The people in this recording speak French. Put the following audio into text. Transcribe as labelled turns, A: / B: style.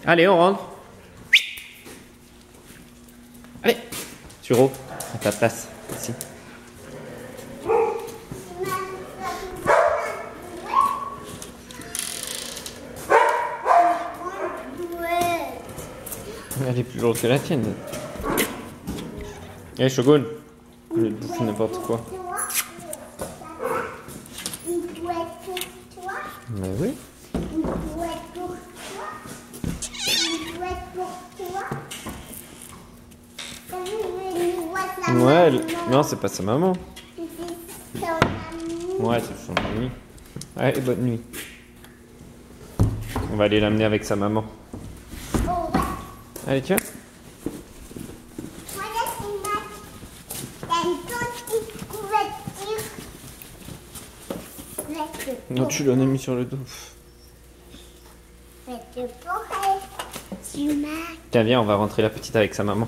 A: Allez, on rentre. Allez, Suro, à ta place. Ici. Elle est plus lourde que la tienne. Allez, Shogun. Je vais bouffer n'importe quoi.
B: Une bouette pour toi.
A: Mais oui.
B: Une bouette pour toi. Une bouette pour toi. T'as vu une boîte là?
A: Ouais, non, c'est pas sa maman.
B: C'est son ami.
A: Ouais, c'est son ami. Allez, bonne nuit. On va aller l'amener avec sa maman.
B: Oh ouais.
A: Allez, tiens.
B: Voilà, c'est ma... T'as une petite couverture.
A: Non, tu l'en as mis sur le dos.
B: Faites pour elle. C'est ma...
A: Tiens, viens, on va rentrer la petite avec sa maman.